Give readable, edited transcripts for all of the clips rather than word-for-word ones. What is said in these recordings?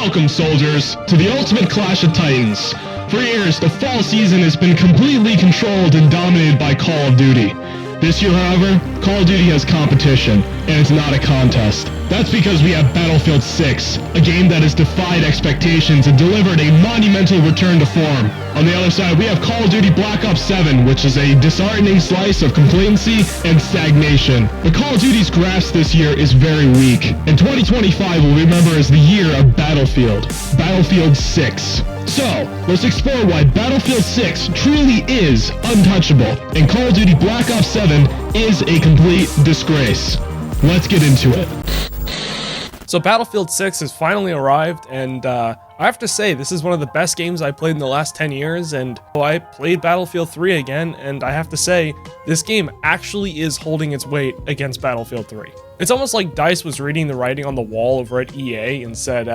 Welcome, soldiers, to the ultimate clash of titans. For years, the fall season has been completely controlled and dominated by Call of Duty. This year, however, Call of Duty has competition, and it's not a contest. That's because we have Battlefield 6, a game that has defied expectations and delivered a monumental return to form. On the other side, we have Call of Duty Black Ops 7, which is a disheartening slice of complacency and stagnation. But Call of Duty's grasp this year is very weak, and 2025 will remember as the year of Battlefield 6. So, let's explore why Battlefield 6 truly is untouchable, and Call of Duty Black Ops 7 is a complete disgrace. Let's get into it. So Battlefield 6 has finally arrived, and I have to say, this is one of the best games I played in the last 10 years, and I played Battlefield 3 again, and I have to say, this game actually is holding its weight against Battlefield 3. It's almost like DICE was reading the writing on the wall over at EA and said,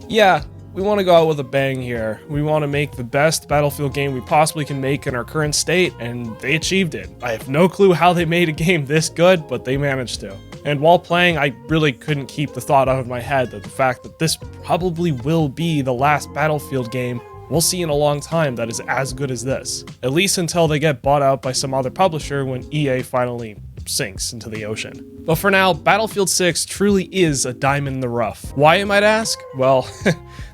yeah, we want to go out with a bang here. We want to make the best Battlefield game we possibly can make in our current state, and they achieved it. I have no clue how they made a game this good, but they managed to. And while playing, I really couldn't keep the thought out of my head that the fact that this probably will be the last Battlefield game we'll see in a long time that is as good as this. At least until they get bought out by some other publisher when EA finally sinks into the ocean. But for now, Battlefield 6 truly is a diamond in the rough. Why, you might ask? Well,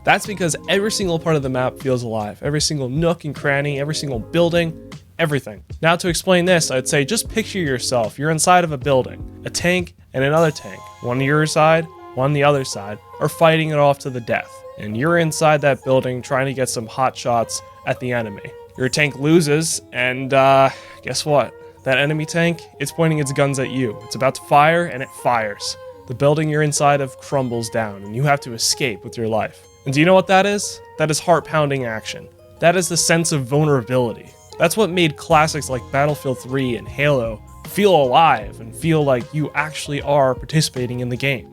that's because every single part of the map feels alive. Every single nook and cranny, every single building, everything. Now, to explain this, I'd say just picture yourself. You're inside of a building. A tank and another tank. One on your side, one on the other side, are fighting it off to the death. And you're inside that building trying to get some hot shots at the enemy. Your tank loses, and guess what? That enemy tank, it's pointing its guns at you. It's about to fire, and it fires. The building you're inside of crumbles down, and you have to escape with your life. And do you know what that is? That is heart-pounding action. That is the sense of vulnerability. That's what made classics like Battlefield 3 and Halo feel alive and feel like you actually are participating in the game.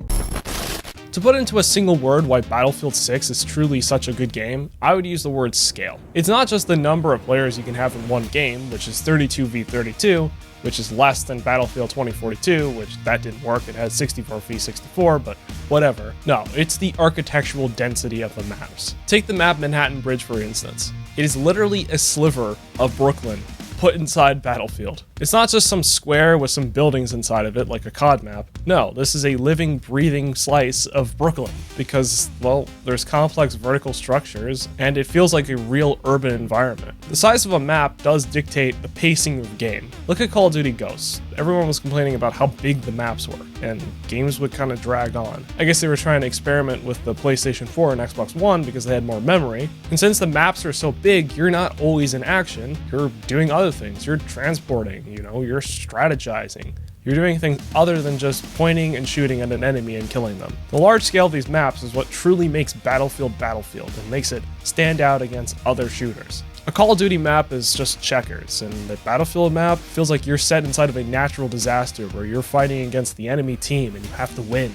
To put into a single word why Battlefield 6 is truly such a good game, I would use the word scale. It's not just the number of players you can have in one game, which is 32v32, which is less than Battlefield 2042, which that didn't work, it had 64v64, but whatever. No, it's the architectural density of the maps. Take the map Manhattan Bridge for instance. It is literally a sliver of Brooklyn put inside Battlefield. It's not just some square with some buildings inside of it like a COD map. No, this is a living, breathing slice of Brooklyn because, well, there's complex vertical structures and it feels like a real urban environment. The size of a map does dictate the pacing of the game. Look at Call of Duty Ghosts. Everyone was complaining about how big the maps were, and games would kind of drag on. I guess they were trying to experiment with the PlayStation 4 and Xbox One because they had more memory, and since the maps are so big, you're not always in action, you're doing other things. You're transporting, you're strategizing. You're doing things other than just pointing and shooting at an enemy and killing them. The large scale of these maps is what truly makes Battlefield Battlefield and makes it stand out against other shooters. A Call of Duty map is just checkers, and the Battlefield map feels like you're set inside of a natural disaster where you're fighting against the enemy team and you have to win.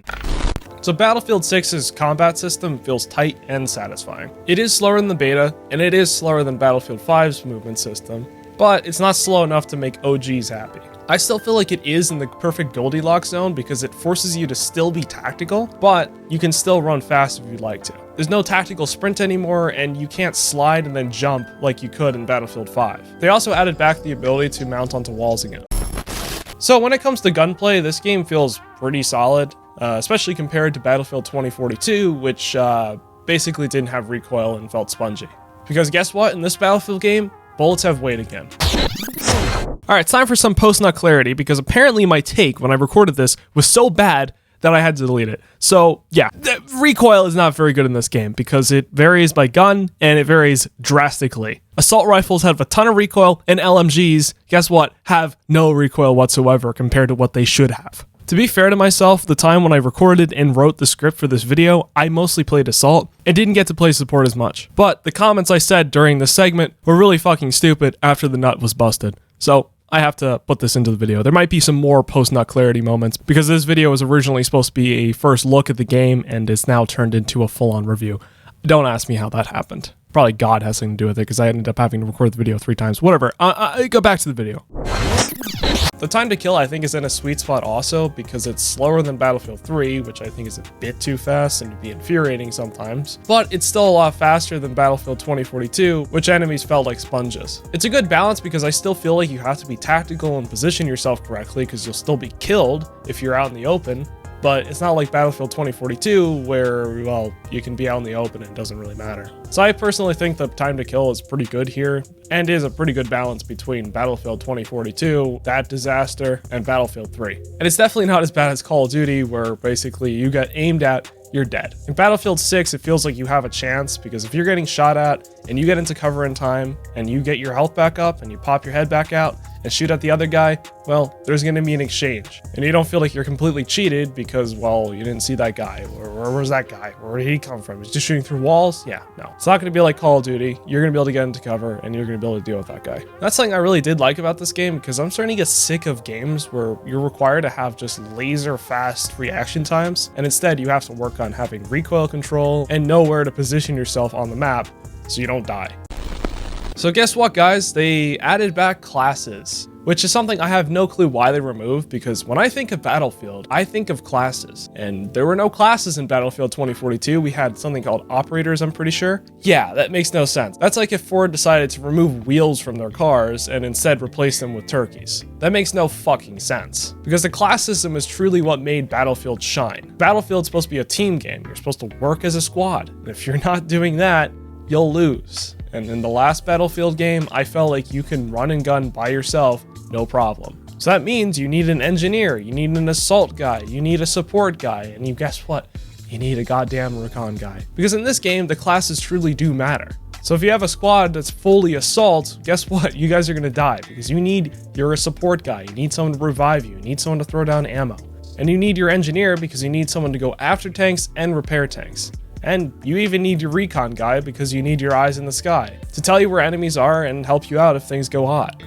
So Battlefield 6's combat system feels tight and satisfying. It is slower than the beta, and it is slower than Battlefield 5's movement system, but it's not slow enough to make OGs happy. I still feel like it is in the perfect Goldilocks zone because it forces you to still be tactical, but you can still run fast if you'd like to. There's no tactical sprint anymore, and you can't slide and then jump like you could in Battlefield 5. They also added back the ability to mount onto walls again. So when it comes to gunplay, this game feels pretty solid, especially compared to Battlefield 2042, which basically didn't have recoil and felt spongy. Because guess what? In this Battlefield game, bullets have weight again. Alright, it's time for some post-nut clarity, because apparently my take when I recorded this was so bad that I had to delete it. So yeah, the recoil is not very good in this game because it varies by gun and it varies drastically. Assault rifles have a ton of recoil, and LMGs, guess what, have no recoil whatsoever compared to what they should have. To be fair to myself, the time when I recorded and wrote the script for this video, I mostly played Assault and didn't get to play Support as much. But the comments I said during this segment were really fucking stupid after the nut was busted. So I have to put this into the video. There might be some more post-nut clarity moments because this video was originally supposed to be a first look at the game and it's now turned into a full-on review. Don't ask me how that happened. Probably God has something to do with it because I ended up having to record the video 3 times. Whatever. Go back to the video. The time to kill, I think, is in a sweet spot also because it's slower than Battlefield 3, which I think is a bit too fast and can be infuriating sometimes, but it's still a lot faster than Battlefield 2042, which enemies felt like sponges. It's a good balance because I still feel like you have to be tactical and position yourself correctly because you'll still be killed if you're out in the open. But it's not like Battlefield 2042 where, well, you can be out in the open and it doesn't really matter. So I personally think the time to kill is pretty good here and is a pretty good balance between Battlefield 2042, that disaster, and Battlefield 3. And it's definitely not as bad as Call of Duty where basically you get aimed at, you're dead. In Battlefield 6, it feels like you have a chance because if you're getting shot at and you get into cover in time and you get your health back up and you pop your head back out and shoot at the other guy, well, there's going to be an exchange. And you don't feel like you're completely cheated because, well, you didn't see that guy. Where was that guy? Where did he come from? He's just shooting through walls? Yeah, no. It's not going to be like Call of Duty. You're going to be able to get into cover and you're going to be able to deal with that guy. That's something I really did like about this game because I'm starting to get sick of games where you're required to have just laser fast reaction times. And instead, you have to work on having recoil control and know where to position yourself on the map so you don't die. So guess what, guys? They added back classes, which is something I have no clue why they removed because when I think of Battlefield, I think of classes. And there were no classes in Battlefield 2042. We had something called operators, I'm pretty sure. Yeah, that makes no sense. That's like if Ford decided to remove wheels from their cars and instead replace them with turkeys. That makes no fucking sense. Because the class system is truly what made Battlefield shine. Battlefield's supposed to be a team game. You're supposed to work as a squad. And if you're not doing that, you'll lose. And in the last Battlefield game, I felt like you can run and gun by yourself, no problem. So that means you need an engineer, you need an assault guy, you need a support guy, and you guess what? You need a goddamn recon guy. Because in this game, the classes truly do matter. So if you have a squad that's fully assault, guess what? You guys are gonna die because you're a support guy, you need someone to revive you, you need someone to throw down ammo. And you need your engineer because you need someone to go after tanks and repair tanks. And you even need your recon guy because you need your eyes in the sky to tell you where enemies are and help you out if things go hot.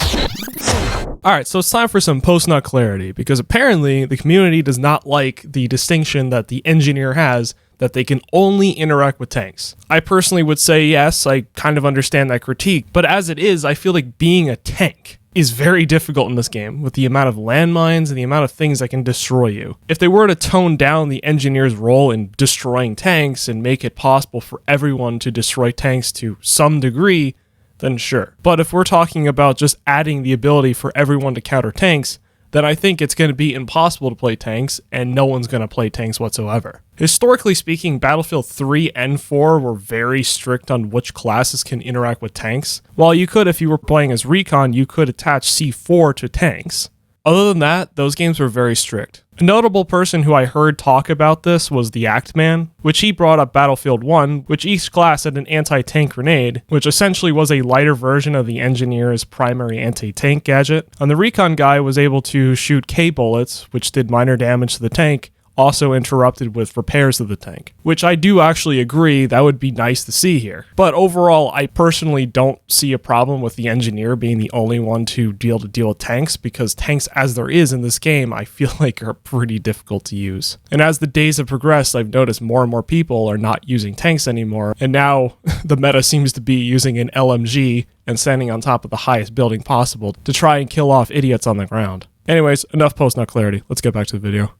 Alright, so it's time for some post-nut clarity because apparently the community does not like the distinction that the engineer has that they can only interact with tanks. I personally would say yes, I kind of understand that critique, but as it is, I feel like being a tank is very difficult in this game with the amount of landmines and the amount of things that can destroy you. If they were to tone down the engineer's role in destroying tanks and make it possible for everyone to destroy tanks to some degree, then sure. But if we're talking about just adding the ability for everyone to counter tanks, then I think it's going to be impossible to play tanks, and no one's going to play tanks whatsoever. Historically speaking, Battlefield 3 and 4 were very strict on which classes can interact with tanks. While you could, if you were playing as Recon, you could attach C4 to tanks. Other than that, those games were very strict. A notable person who I heard talk about this was the Act Man, which he brought up Battlefield 1, which each class had an anti-tank grenade, which essentially was a lighter version of the engineer's primary anti-tank gadget. And the Recon guy was able to shoot K bullets, which did minor damage to the tank, also interrupted with repairs of the tank, which I do actually agree that would be nice to see here. But overall, I personally don't see a problem with the engineer being the only one to deal with tanks, because tanks as there is in this game, I feel like are pretty difficult to use. And as the days have progressed, I've noticed more and more people are not using tanks anymore, and now the meta seems to be using an LMG and standing on top of the highest building possible to try and kill off idiots on the ground. Anyways, enough post-nut clarity. Let's get back to the video.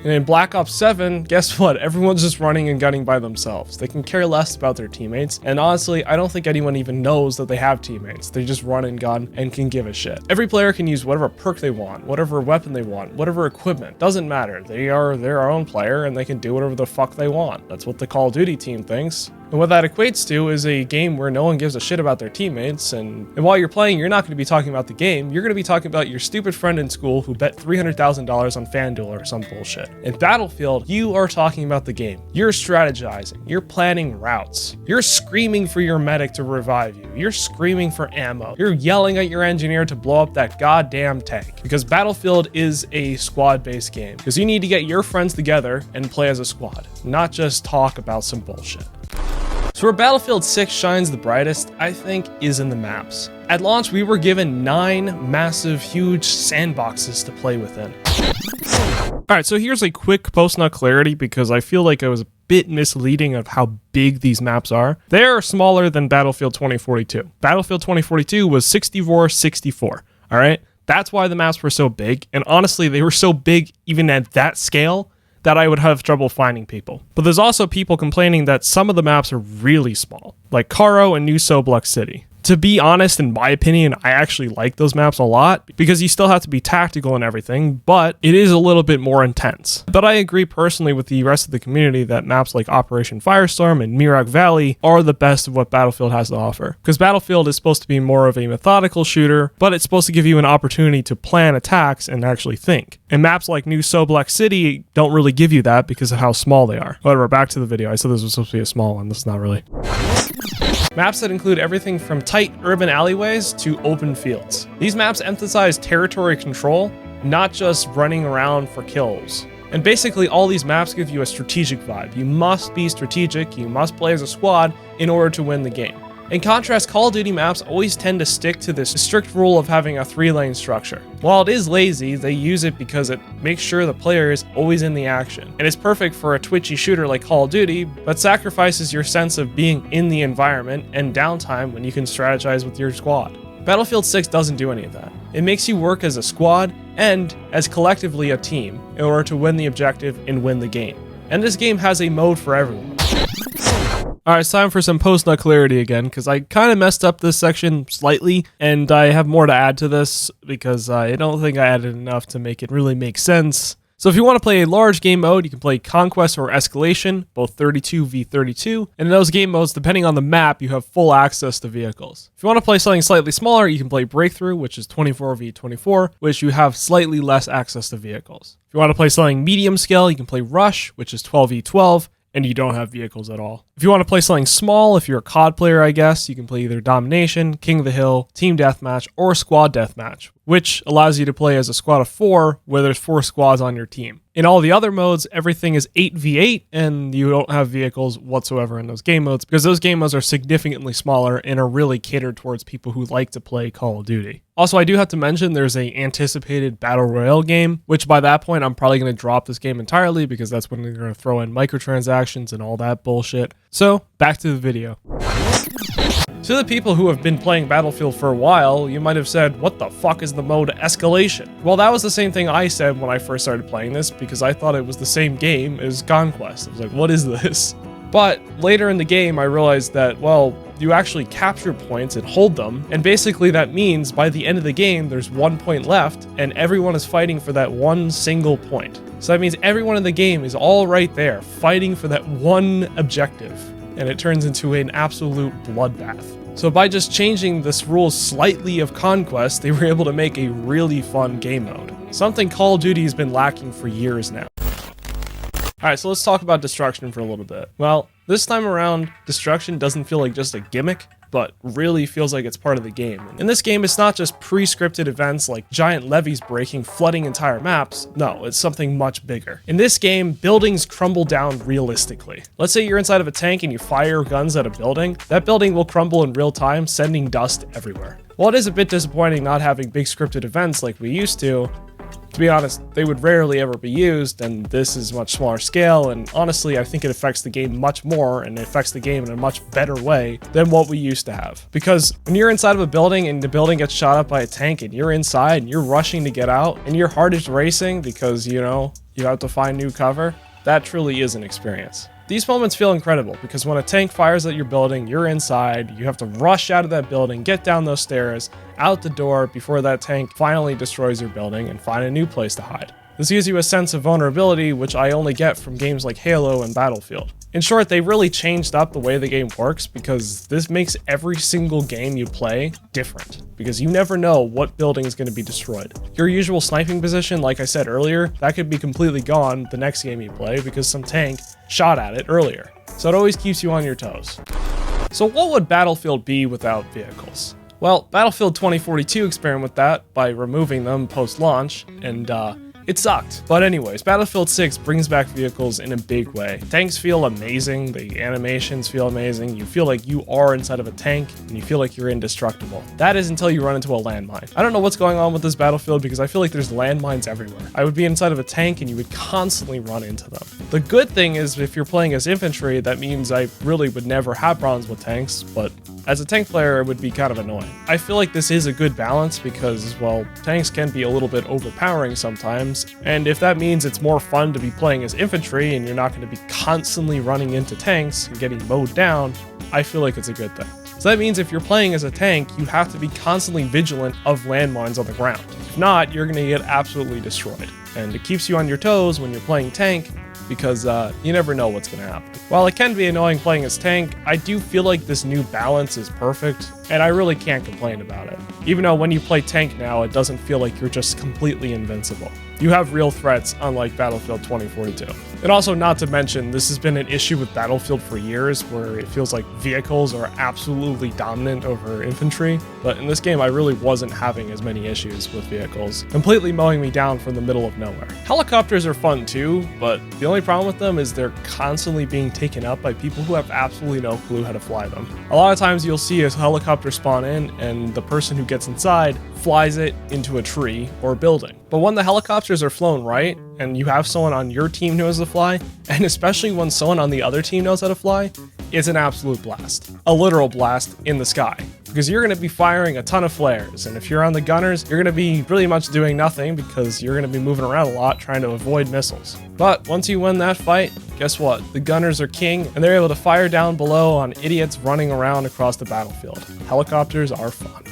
And in Black Ops 7, guess what? Everyone's just running and gunning by themselves. They can care less about their teammates, and honestly, I don't think anyone even knows that they have teammates. They just run and gun and can give a shit. Every player can use whatever perk they want, whatever weapon they want, whatever equipment. Doesn't matter. They are their own player, and they can do whatever the fuck they want. That's what the Call of Duty team thinks. And what that equates to is a game where no one gives a shit about their teammates, and while you're playing, you're not going to be talking about the game, you're going to be talking about your stupid friend in school who bet $300,000 on FanDuel or some bullshit. In Battlefield, you are talking about the game. You're strategizing, you're planning routes, you're screaming for your medic to revive you, you're screaming for ammo, you're yelling at your engineer to blow up that goddamn tank. Because Battlefield is a squad-based game, because you need to get your friends together and play as a squad, not just talk about some bullshit. So where Battlefield 6 shines the brightest, I think, is in the maps. At launch, we were given 9 massive, huge sandboxes to play within. Alright, so here's a quick post-nut clarity because I feel like I was bit misleading of how big these maps are. They are smaller than Battlefield 2042. Battlefield 2042 was 64. All right? That's why the maps were so big, and honestly, they were so big even at that scale that I would have trouble finding people. But there's also people complaining that some of the maps are really small, like Caro and New Sobluck City. To be honest, in my opinion, I actually like those maps a lot because you still have to be tactical and everything, but it is a little bit more intense. But I agree personally with the rest of the community that maps like Operation Firestorm and Mirak Valley are the best of what Battlefield has to offer. Because Battlefield is supposed to be more of a methodical shooter, but it's supposed to give you an opportunity to plan attacks and actually think. And maps like New Sobluck City don't really give you that because of how small they are. However, back to the video. I said this was supposed to be a small one. This is not really. Maps that include everything from tight urban alleyways to open fields. These maps emphasize territory control, not just running around for kills. And basically all these maps give you a strategic vibe. You must be strategic, you must play as a squad in order to win the game. In contrast, Call of Duty maps always tend to stick to this strict rule of having a 3-lane structure. While it is lazy, they use it because it makes sure the player is always in the action. And it's perfect for a twitchy shooter like Call of Duty, but sacrifices your sense of being in the environment and downtime when you can strategize with your squad. Battlefield 6 doesn't do any of that. It makes you work as a squad and as collectively a team in order to win the objective and win the game. And this game has a mode for everyone. Alright, it's time for some post-nut clarity again, because I kind of messed up this section slightly, and I have more to add to this, because I don't think I added enough to make it really make sense. So if you want to play a large game mode, you can play Conquest or Escalation, both 32v32, and in those game modes, depending on the map, you have full access to vehicles. If you want to play something slightly smaller, you can play Breakthrough, which is 24v24, which you have slightly less access to vehicles. If you want to play something medium scale, you can play Rush, which is 12v12, and you don't have vehicles at all. If you want to play something small, if you're a COD player, I guess, you can play either Domination, King of the Hill, Team Deathmatch, or Squad Deathmatch, which allows you to play as a squad of 4, where there's 4 squads on your team. In all the other modes, everything is 8v8, and you don't have vehicles whatsoever in those game modes, because those game modes are significantly smaller and are really catered towards people who like to play Call of Duty. Also, I do have to mention there's a anticipated Battle Royale game, which by that point, I'm probably going to drop this game entirely, because that's when they're going to throw in microtransactions and all that bullshit. So, back to the video. To the people who have been playing Battlefield for a while, you might have said, what the fuck is the mode Escalation? Well, that was the same thing I said when I first started playing this, because I thought it was the same game as Conquest. I was like, what is this? But later in the game, I realized that, well, you actually capture points and hold them, and basically that means by the end of the game, there's 1 point left, and everyone is fighting for that one single point. So that means everyone in the game is all right there, fighting for that one objective, and it turns into an absolute bloodbath. So by just changing this rule slightly of Conquest, they were able to make a really fun game mode. Something Call of Duty has been lacking for years now. Alright, so let's talk about Destruction for a little bit. Well, this time around, Destruction doesn't feel like just a gimmick, but really feels like it's part of the game. In this game, it's not just pre-scripted events like giant levees breaking, flooding entire maps. No, it's something much bigger. In this game, buildings crumble down realistically. Let's say you're inside of a tank and you fire guns at a building. That building will crumble in real time, sending dust everywhere. While it is a bit disappointing not having big scripted events like we used to be honest, they would rarely ever be used, and this is much smaller scale, and honestly, I think it affects the game much more, and it affects the game in a much better way than what we used to have. Because when you're inside of a building, and the building gets shot up by a tank, and you're inside, and you're rushing to get out, and your heart is racing because, you know, you have to find new cover, that truly is an experience. These moments feel incredible because when a tank fires at your building, you're inside, you have to rush out of that building, get down those stairs, out the door before that tank finally destroys your building and find a new place to hide. This gives you a sense of vulnerability, which I only get from games like Halo and Battlefield. In short, they really changed up the way the game works because this makes every single game you play different, because you never know what building is going to be destroyed. Your usual sniping position, like I said earlier, that could be completely gone the next game you play because some tank shot at it earlier. So it always keeps you on your toes. So what would Battlefield be without vehicles? Well, Battlefield 2042 experimented with that by removing them post-launch, and It sucked. But anyways, Battlefield 6 brings back vehicles in a big way. Tanks feel amazing, the animations feel amazing, you feel like you are inside of a tank, and you feel like you're indestructible. That is until you run into a landmine. I don't know what's going on with this Battlefield because I feel like there's landmines everywhere. I would be inside of a tank and you would constantly run into them. The good thing is if you're playing as infantry, that means I really would never have problems with tanks, but as a tank player, it would be kind of annoying. I feel like this is a good balance because, well, tanks can be a little bit overpowering sometimes, and if that means it's more fun to be playing as infantry and you're not going to be constantly running into tanks and getting mowed down, I feel like it's a good thing. So that means if you're playing as a tank, you have to be constantly vigilant of landmines on the ground. If not, you're going to get absolutely destroyed. And it keeps you on your toes when you're playing tank, because you never know what's going to happen. While it can be annoying playing as tank, I do feel like this new balance is perfect, and I really can't complain about it. Even though when you play tank now, it doesn't feel like you're just completely invincible. You have real threats, unlike Battlefield 2042. And also, not to mention, this has been an issue with Battlefield for years, where it feels like vehicles are absolutely dominant over infantry, but in this game I really wasn't having as many issues with vehicles, completely mowing me down from the middle of nowhere. Helicopters are fun too, but the only problem with them is they're constantly being taken up by people who have absolutely no clue how to fly them. A lot of times you'll see a helicopter spawn in, and the person who gets inside flies it into a tree or a building. But when the helicopters are flown right, and you have someone on your team who knows how to fly, and especially when someone on the other team knows how to fly, it's an absolute blast. A literal blast in the sky. Because you're going to be firing a ton of flares, and if you're on the gunners, you're going to be pretty much doing nothing because you're going to be moving around a lot trying to avoid missiles. But once you win that fight, guess what? The gunners are king, and they're able to fire down below on idiots running around across the battlefield. Helicopters are fun.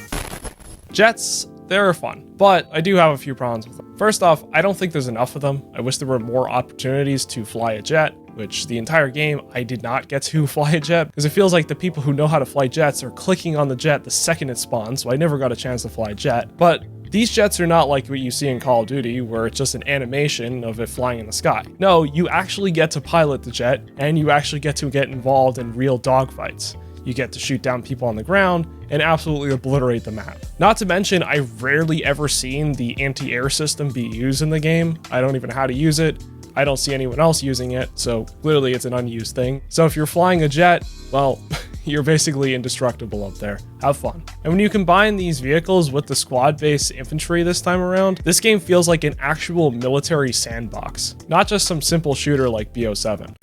Jets, they're fun, but I do have a few problems with them. First off, I don't think there's enough of them. I wish there were more opportunities to fly a jet, which the entire game I did not get to fly a jet, because it feels like the people who know how to fly jets are clicking on the jet the second it spawns, so I never got a chance to fly a jet. But these jets are not like what you see in Call of Duty, where it's just an animation of it flying in the sky. No, you actually get to pilot the jet, and you actually get to get involved in real dogfights. You get to shoot down people on the ground and absolutely obliterate the map. Not to mention, I've rarely ever seen the anti-air system be used in the game. I don't even know how to use it. I don't see anyone else using it, so clearly it's an unused thing. So if you're flying a jet, well, you're basically indestructible up there. Have fun. And when you combine these vehicles with the squad-based infantry this time around, this game feels like an actual military sandbox, not just some simple shooter like BO7.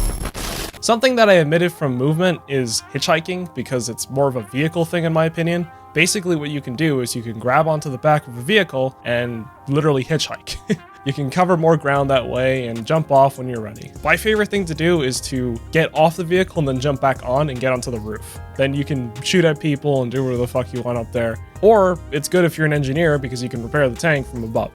Something that I omitted from movement is hitchhiking, because it's more of a vehicle thing in my opinion. Basically what you can do is you can grab onto the back of a vehicle and literally hitchhike. You can cover more ground that way and jump off when you're ready. My favorite thing to do is to get off the vehicle and then jump back on and get onto the roof. Then you can shoot at people and do whatever the fuck you want up there. Or it's good if you're an engineer because you can repair the tank from above.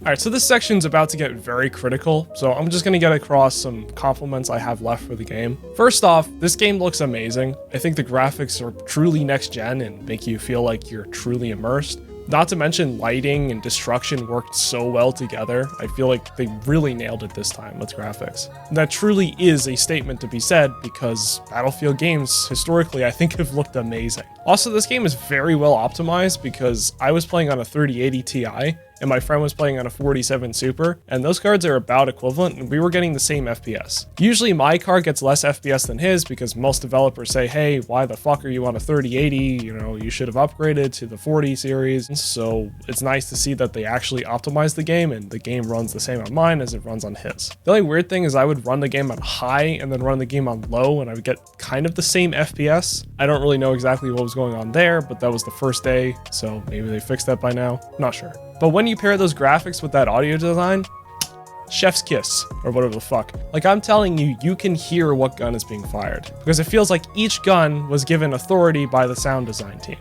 Alright, so this section's about to get very critical, so I'm just gonna get across some compliments I have left for the game. First off, this game looks amazing. I think the graphics are truly next gen and make you feel like you're truly immersed. Not to mention lighting and destruction worked so well together. I feel like they really nailed it this time with graphics. And that truly is a statement to be said because Battlefield games historically I think have looked amazing. Also, this game is very well optimized because I was playing on a 3080 Ti and my friend was playing on a 47 Super, and those cards are about equivalent, and we were getting the same FPS. Usually my card gets less FPS than his because most developers say, hey, why the fuck are you on a 3080? You know, you should have upgraded to the 40 series. So it's nice to see that they actually optimize the game, and the game runs the same on mine as it runs on his. The only weird thing is I would run the game on high and then run the game on low, and I would get kind of the same FPS. I don't really know exactly what was going on there, but that was the first day, so maybe they fixed that by now. Not sure. But when you pair those graphics with that audio design, chef's kiss, or whatever the fuck. Like, I'm telling you, you can hear what gun is being fired, because it feels like each gun was given authority by the sound design team.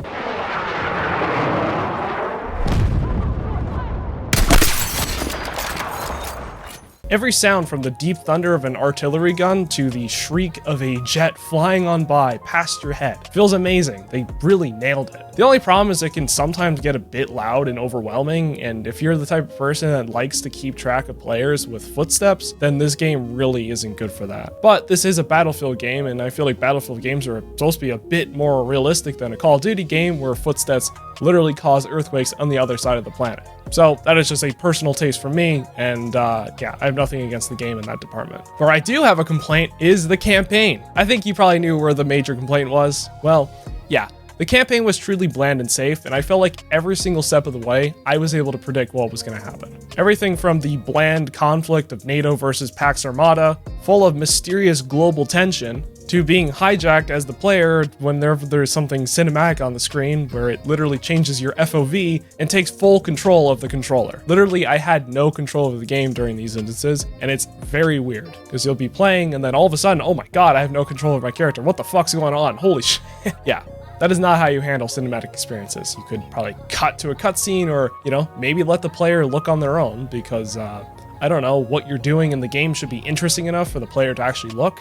Every sound from the deep thunder of an artillery gun to the shriek of a jet flying on by past your head feels amazing. They really nailed it. The only problem is it can sometimes get a bit loud and overwhelming, and if you're the type of person that likes to keep track of players with footsteps, then this game really isn't good for that. But this is a Battlefield game, and I feel like Battlefield games are supposed to be a bit more realistic than a Call of Duty game where footsteps literally cause earthquakes on the other side of the planet. So that is just a personal taste from me, and yeah, I have nothing against the game in that department. Where I do have a complaint is the campaign. I think you probably knew where the major complaint was. Well, yeah. The campaign was truly bland and safe, and I felt like every single step of the way, I was able to predict what was going to happen. Everything from the bland conflict of NATO versus Pax Armada, full of mysterious global tension, to being hijacked as the player when there's something cinematic on the screen where it literally changes your FOV and takes full control of the controller. Literally, I had no control of the game during these instances, and it's very weird, because you'll be playing and then all of a sudden, oh my god, I have no control of my character. What the fuck's going on? Holy shit. Yeah. That is not how you handle cinematic experiences. You could probably cut to a cutscene or, you know, maybe let the player look on their own because, I don't know, what you're doing in the game should be interesting enough for the player to actually look.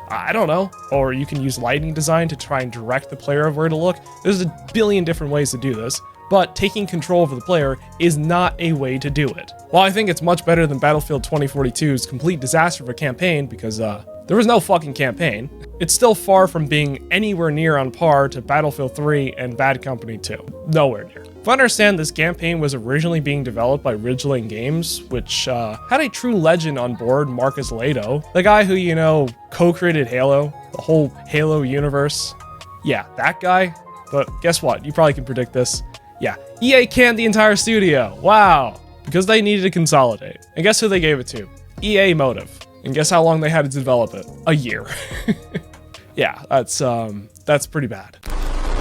I don't know. Or you can use lighting design to try and direct the player of where to look. There's a billion different ways to do this, but taking control over the player is not a way to do it. While I think it's much better than Battlefield 2042's complete disaster of a campaign because, there was no fucking campaign, it's still far from being anywhere near on par to Battlefield 3 and Bad Company 2. Nowhere near. If I understand, this campaign was originally being developed by Ridgeline Games, which had a true legend on board, Marcus Lato, the guy who, you know, co-created Halo, the whole Halo universe. Yeah, that guy. But guess what? You probably can predict this. Yeah, EA canned the entire studio. Wow. Because they needed to consolidate. And guess who they gave it to? EA Motive. And guess how long they had to develop it? A year. Yeah, that's pretty bad.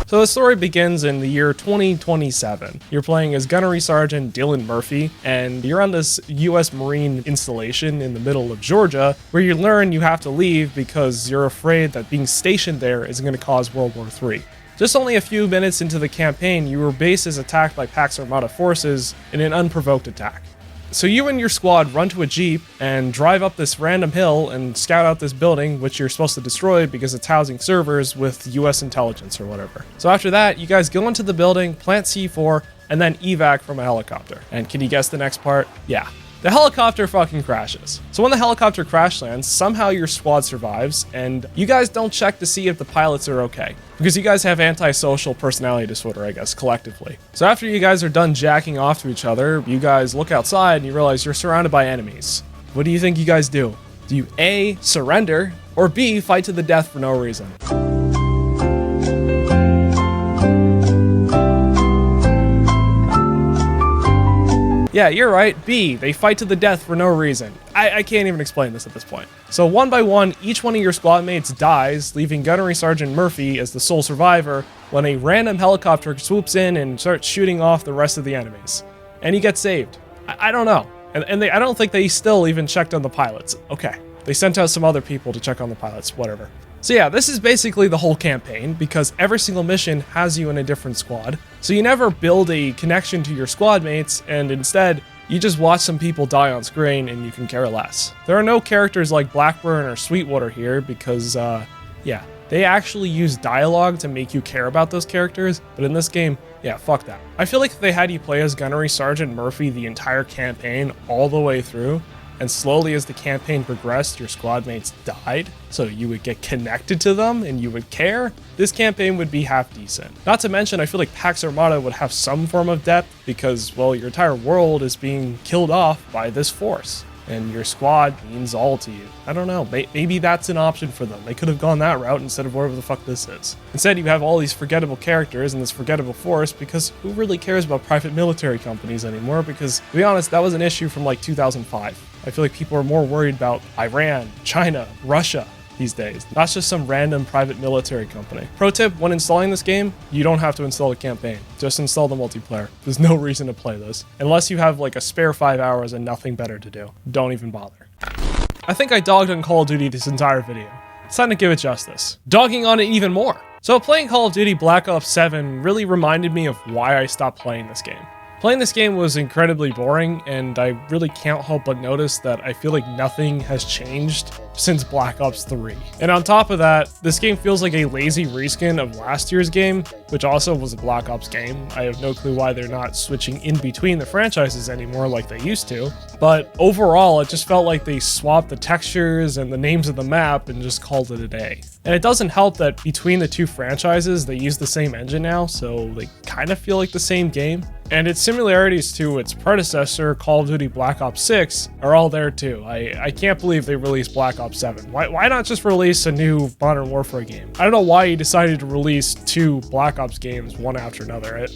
So the story begins in the year 2027. You're playing as Gunnery Sergeant Dylan Murphy, and you're on this US Marine installation in the middle of Georgia, where you learn you have to leave because you're afraid that being stationed there is going to cause World War III. Just only a few minutes into the campaign, your base is attacked by Pax Armada forces in an unprovoked attack. So you and your squad run to a jeep and drive up this random hill and scout out this building, which you're supposed to destroy because it's housing servers with US intelligence or whatever. So after that, you guys go into the building, plant C4, and then evac from a helicopter. And can you guess the next part? Yeah. The helicopter fucking crashes. So when the helicopter crash lands, somehow your squad survives, and you guys don't check to see if the pilots are okay. Because you guys have antisocial personality disorder, I guess, collectively. So after you guys are done jacking off to each other, you guys look outside and you realize you're surrounded by enemies. What do you think you guys do? Do you A, surrender, or B, fight to the death for no reason? Yeah, you're right. B, they fight to the death for no reason. I can't even explain this at this point. So one by one, each one of your squad mates dies, leaving Gunnery Sergeant Murphy as the sole survivor when a random helicopter swoops in and starts shooting off the rest of the enemies. And he gets saved. I don't know. And I don't think they still even checked on the pilots. Okay. They sent out some other people to check on the pilots, whatever. So yeah, this is basically the whole campaign, because every single mission has you in a different squad. So you never build a connection to your squad mates, and instead, you just watch some people die on screen and you can care less. There are no characters like Blackburn or Sweetwater here because, yeah, they actually use dialogue to make you care about those characters, but in this game, yeah, fuck that. I feel like if they had you play as Gunnery Sergeant Murphy the entire campaign all the way through, and slowly as the campaign progressed, your squad mates died, so you would get connected to them and you would care, this campaign would be half decent. Not to mention, I feel like Pax Armada would have some form of depth because, well, your entire world is being killed off by this force, and your squad means all to you. I don't know, maybe that's an option for them. They could have gone that route instead of whatever the fuck this is. Instead, you have all these forgettable characters and this forgettable force because who really cares about private military companies anymore? Because, to be honest, that was an issue from like 2005. I feel like people are more worried about Iran, China, Russia these days, not just some random private military company. Pro tip, when installing this game, you don't have to install the campaign. Just install the multiplayer. There's no reason to play this. Unless you have like a spare 5 hours and nothing better to do. Don't even bother. I think I dogged on Call of Duty this entire video. It's time to give it justice. Dogging on it even more. So playing Call of Duty Black Ops 7 really reminded me of why I stopped playing this game. Playing this game was incredibly boring, and I really can't help but notice that I feel like nothing has changed since Black Ops 3. And on top of that, this game feels like a lazy reskin of last year's game, which also was a Black Ops game. I have no clue why they're not switching in between the franchises anymore like they used to. But overall, it just felt like they swapped the textures and the names of the map and just called it a day. And it doesn't help that between the two franchises, they use the same engine now, so they kind of feel like the same game. And its similarities to its predecessor, Call of Duty Black Ops 6, are all there too. I can't believe they released Black Ops 7. Why not just release a new Modern Warfare game? I don't know why you decided to release 2 Black Ops games one after another.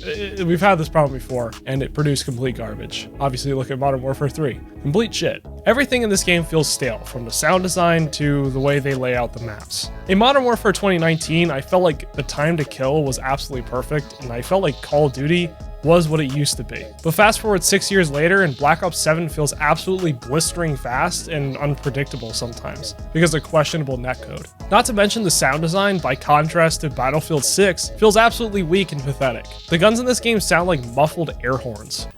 We've had this problem before, and it produced complete garbage. Obviously, look at Modern Warfare 3. Complete shit. Everything in this game feels stale, from the sound design to the way they lay out the maps. In Modern Warfare 2019, I felt like the time to kill was absolutely perfect, and I felt like Call of Duty was what it used to be. But fast forward 6 years later, and Black Ops 7 feels absolutely blistering fast and unpredictable sometimes because of questionable netcode. Not to mention the sound design, by contrast to Battlefield 6, feels absolutely weak and pathetic. The guns in this game sound like muffled air horns.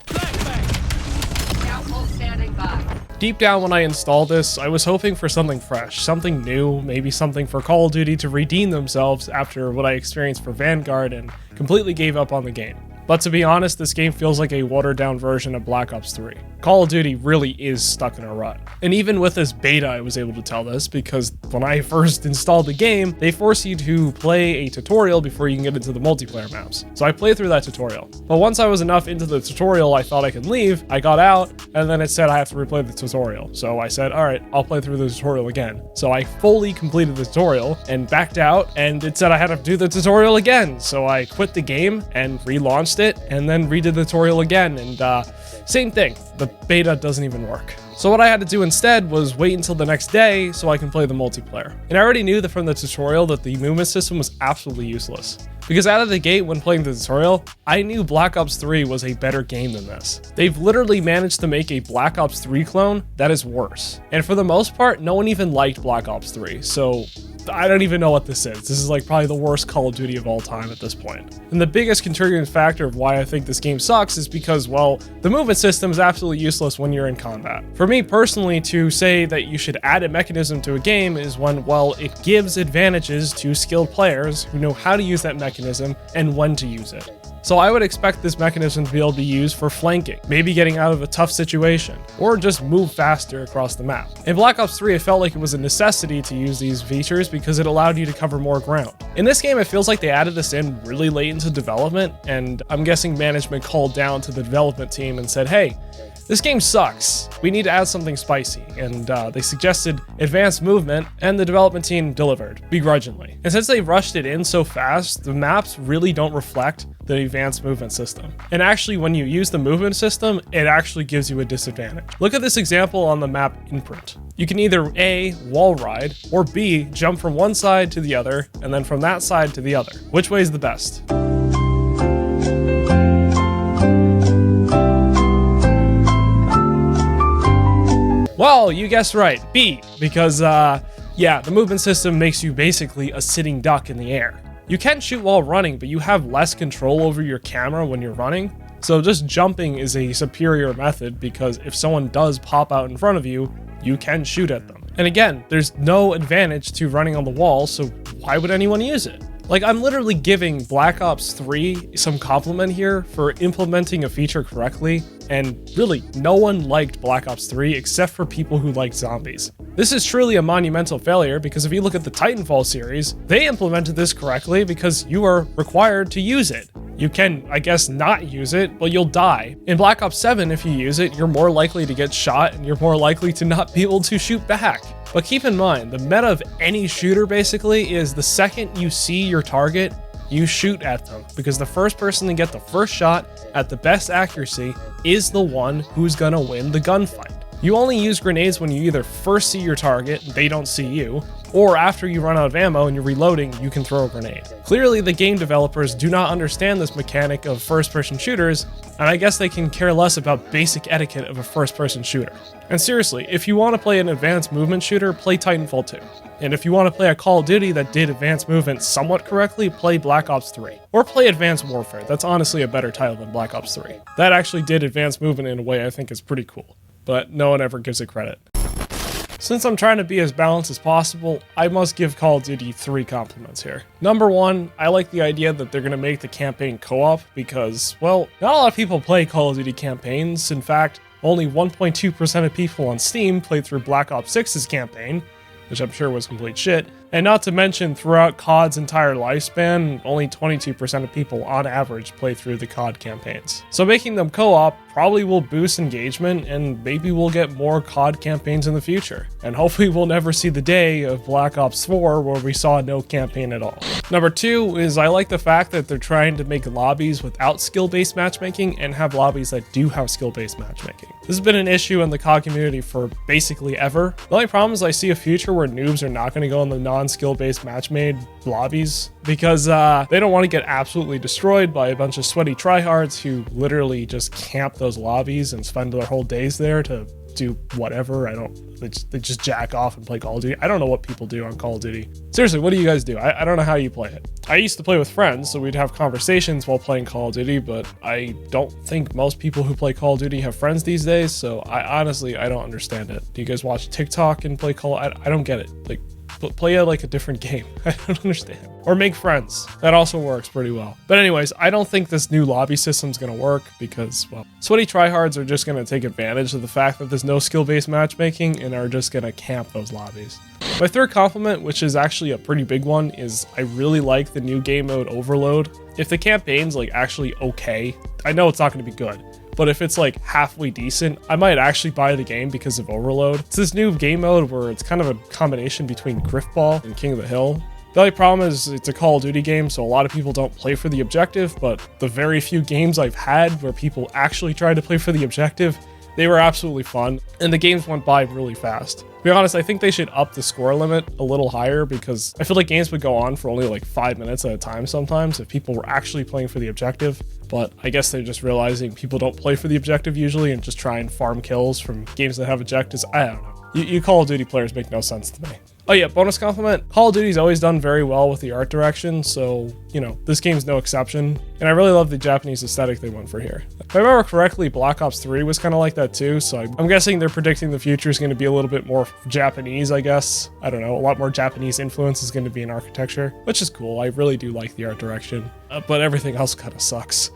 Deep down when I installed this, I was hoping for something fresh, something new, maybe something for Call of Duty to redeem themselves after what I experienced for Vanguard and completely gave up on the game. But to be honest, this game feels like a watered down version of Black Ops 3. Call of Duty really is stuck in a rut. And even with this beta, I was able to tell this because when I first installed the game, they force you to play a tutorial before you can get into the multiplayer maps. So I played through that tutorial. But once I was enough into the tutorial, I thought I could leave. I got out, and then it said I have to replay the tutorial. So I said, all right, I'll play through the tutorial again. So I fully completed the tutorial and backed out, and it said I had to do the tutorial again. So I quit the game and relaunched it and then redid the tutorial again, and same thing, the beta doesn't even work. So what I had to do instead was wait until the next day so I can play the multiplayer. And I already knew that from the tutorial that the movement system was absolutely useless. Because out of the gate when playing the tutorial, I knew Black Ops 3 was a better game than this. They've literally managed to make a Black Ops 3 clone that is worse. And for the most part, no one even liked Black Ops 3, so I don't even know what this is. This is like probably the worst Call of Duty of all time at this point. And the biggest contributing factor of why I think this game sucks is because, well, the movement system is absolutely useless when you're in combat. For me personally, to say that you should add a mechanism to a game is when, well, it gives advantages to skilled players who know how to use that mechanism and when to use it. So I would expect this mechanism to be able to be used for flanking, maybe getting out of a tough situation, or just move faster across the map. In Black Ops 3, it felt like it was a necessity to use these features because it allowed you to cover more ground. In this game, it feels like they added this in really late into development, and I'm guessing management called down to the development team and said, hey, this game sucks. We need to add something spicy, and they suggested advanced movement, and the development team delivered, begrudgingly. And since they rushed it in so fast, the maps really don't reflect the advanced movement system. And actually, when you use the movement system, it actually gives you a disadvantage. Look at this example on the map Imprint. You can either A, wall ride, or B, jump from one side to the other, and then from that side to the other. Which way is the best? Well, you guessed right, B, because yeah, the movement system makes you basically a sitting duck in the air. You can shoot while running, but you have less control over your camera when you're running. So just jumping is a superior method because if someone does pop out in front of you, you can shoot at them. And again, there's no advantage to running on the wall, so why would anyone use it? Like, I'm literally giving Black Ops 3 some compliment here for implementing a feature correctly, and really, no one liked Black Ops 3 except for people who liked zombies. This is truly a monumental failure because if you look at the Titanfall series, they implemented this correctly because you are required to use it. You can, I guess, not use it, but you'll die. In Black Ops 7, if you use it, you're more likely to get shot and you're more likely to not be able to shoot back. But keep in mind, the meta of any shooter basically is the second you see your target, you shoot at them, because the first person to get the first shot at the best accuracy is the one who's gonna win the gunfight. You only use grenades when you either first see your target, they don't see you, or after you run out of ammo and you're reloading, you can throw a grenade. Clearly, the game developers do not understand this mechanic of first-person shooters, and I guess they can care less about basic etiquette of a first-person shooter. And seriously, if you want to play an advanced movement shooter, play Titanfall 2. And if you want to play a Call of Duty that did advanced movement somewhat correctly, play Black Ops 3. Or play Advanced Warfare. That's honestly a better title than Black Ops 3. That actually did advanced movement in a way I think is pretty cool, but no one ever gives it credit. Since I'm trying to be as balanced as possible, I must give Call of Duty 3 compliments here. Number one, I like the idea that they're going to make the campaign co-op because, well, not a lot of people play Call of Duty campaigns. In fact, only 1.2% of people on Steam played through Black Ops 6's campaign, which I'm sure was complete shit. And not to mention, throughout COD's entire lifespan, only 22% of people on average play through the COD campaigns. So making them co-op probably will boost engagement, and maybe we'll get more COD campaigns in the future. And hopefully we'll never see the day of Black Ops 4 where we saw no campaign at all. Number 2 is I like the fact that they're trying to make lobbies without skill-based matchmaking and have lobbies that do have skill-based matchmaking. This has been an issue in the COD community for basically ever. The only problem is I see a future where noobs are not going to go in the non-skill-based match-made lobbies because they don't want to get absolutely destroyed by a bunch of sweaty tryhards who literally just camp those lobbies and spend their whole days there to do whatever. They just jack off and play Call of Duty. I don't know what people do on Call of Duty. Seriously, what do you guys do? I don't know how you play it. I used to play with friends, so we'd have conversations while playing Call of Duty, but I don't think most people who play Call of Duty have friends these days, so I honestly don't understand it. Do you guys watch TikTok and play Call? I don't get it. Like, play like a different game. I don't understand. Or make friends. That also works pretty well. But anyways, I don't think this new lobby system's gonna work because, well, sweaty tryhards are just gonna take advantage of the fact that there's no skill-based matchmaking and are just gonna camp those lobbies. My third compliment, which is actually a pretty big one, is I really like the new game mode Overload. If the campaign's like actually okay, I know it's not gonna be good, but if it's like halfway decent, I might actually buy the game because of Overload. It's this new game mode where it's kind of a combination between Griffball and King of the Hill. The only problem is it's a Call of Duty game, so a lot of people don't play for the objective, but the very few games I've had where people actually tried to play for the objective, they were absolutely fun, and the games went by really fast. To be honest, I think they should up the score limit a little higher because I feel like games would go on for only like 5 minutes at a time sometimes if people were actually playing for the objective. But I guess they're just realizing people don't play for the objective usually and just try and farm kills from games that have objectives. I don't know. You Call of Duty players make no sense to me. Oh yeah, bonus compliment. Call of Duty's always done very well with the art direction, so, you know, this game's no exception. And I really love the Japanese aesthetic they went for here. If I remember correctly, Black Ops 3 was kind of like that too, so I'm guessing they're predicting the future is going to be a little bit more Japanese, I guess. I don't know, a lot more Japanese influence is going to be in architecture, which is cool. I really do like the art direction, but everything else kind of sucks.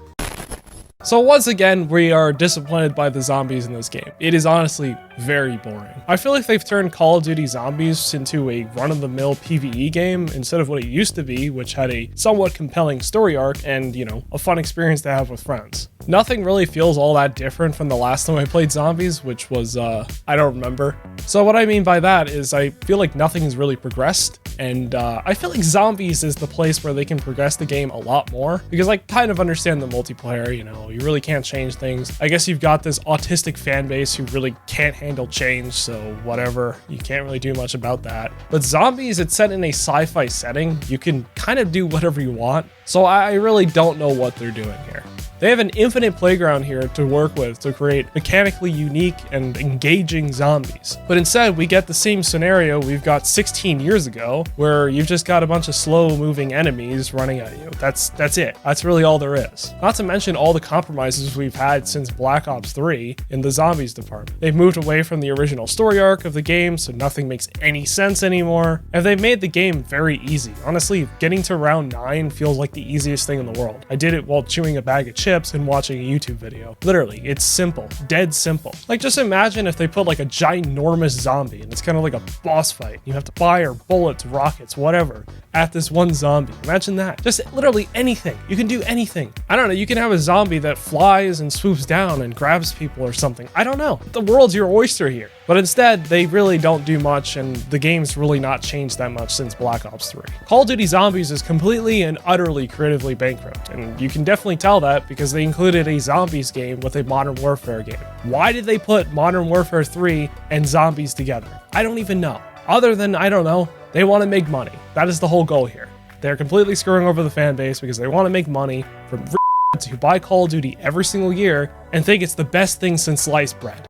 So once again, we are disappointed by the zombies in this game. It is honestly very boring. I feel like they've turned Call of Duty Zombies into a run-of-the-mill PvE game instead of what it used to be, which had a somewhat compelling story arc and, you know, a fun experience to have with friends. Nothing really feels all that different from the last time I played Zombies, which was, I don't remember. So what I mean by that is I feel like nothing has really progressed, and I feel like Zombies is the place where they can progress the game a lot more, because I kind of understand the multiplayer, you know, you really can't change things. I guess you've got this autistic fan base who really can't handle change, so whatever, you can't really do much about that. But Zombies, it's set in a sci-fi setting, you can kind of do whatever you want, so I really don't know what they're doing here. They have an infinite playground here to work with to create mechanically unique and engaging zombies. But instead, we get the same scenario we've got 16 years ago, where you've just got a bunch of slow-moving enemies running at you. That's it. That's really all there is. Not to mention all the compromises we've had since Black Ops 3 in the zombies department. They've moved away from the original story arc of the game, so nothing makes any sense anymore. And they've made the game very easy. Honestly, getting to round 9 feels like the easiest thing in the world. I did it while chewing a bag of chips and watching a YouTube video. Literally, it's simple, dead simple. Like, just imagine if they put like a ginormous zombie and it's kind of like a boss fight. You have to fire bullets, rockets, whatever at this one zombie. Imagine that. Just literally anything. You can do anything. I don't know, you can have a zombie that flies and swoops down and grabs people or something. I don't know. The world's your oyster here. But instead, they really don't do much, and the game's really not changed that much since Black Ops 3. Call of Duty Zombies is completely and utterly creatively bankrupt, and you can definitely tell that because they included a zombies game with a Modern Warfare game. Why did they put Modern Warfare 3 and zombies together? I don't even know. Other than, I don't know, they want to make money. That is the whole goal here. They're completely screwing over the fan base because they want to make money from who buy Call of Duty every single year and think it's the best thing since sliced bread.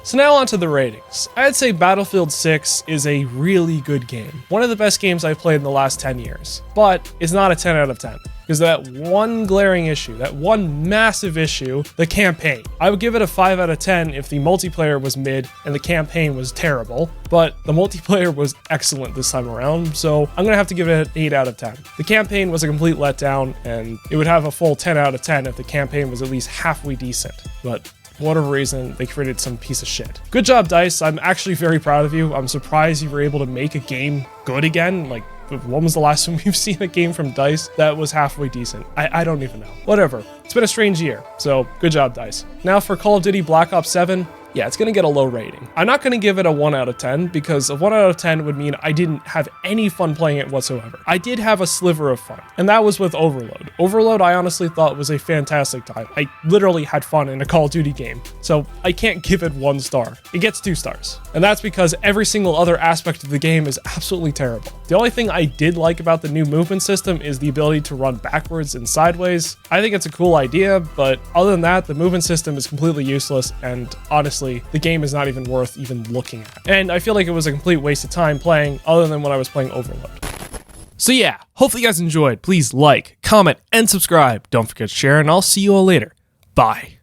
So now onto the ratings. I'd say Battlefield 6 is a really good game. One of the best games I've played in the last 10 years, but it's not a 10 out of 10. Because that one glaring issue, that one massive issue, the campaign. I would give it a 5 out of 10 if the multiplayer was mid and the campaign was terrible, but the multiplayer was excellent this time around, so I'm gonna have to give it an 8 out of 10. The campaign was a complete letdown, and it would have a full 10 out of 10 if the campaign was at least halfway decent, but for whatever reason, they created some piece of shit. Good job, DICE. I'm actually very proud of you. I'm surprised you were able to make a game good again. Like, when was the last time we've seen a game from DICE that was halfway decent? I don't even know. Whatever. It's been a strange year, so good job, DICE. Now for Call of Duty Black Ops 7. Yeah, it's gonna get a low rating. I'm not gonna give it a 1 out of 10 because a 1 out of 10 would mean I didn't have any fun playing it whatsoever. I did have a sliver of fun, and that was with Overload. Overload, I honestly thought was a fantastic time. I literally had fun in a Call of Duty game, so I can't give it 1 star. It gets 2 stars. And that's because every single other aspect of the game is absolutely terrible. The only thing I did like about the new movement system is the ability to run backwards and sideways. I think it's a cool idea, but other than that, the movement system is completely useless, and honestly, the game is not even worth even looking at. And I feel like it was a complete waste of time playing other than when I was playing Overload. So yeah, hopefully you guys enjoyed. Please like, comment, and subscribe. Don't forget to share, and I'll see you all later. Bye.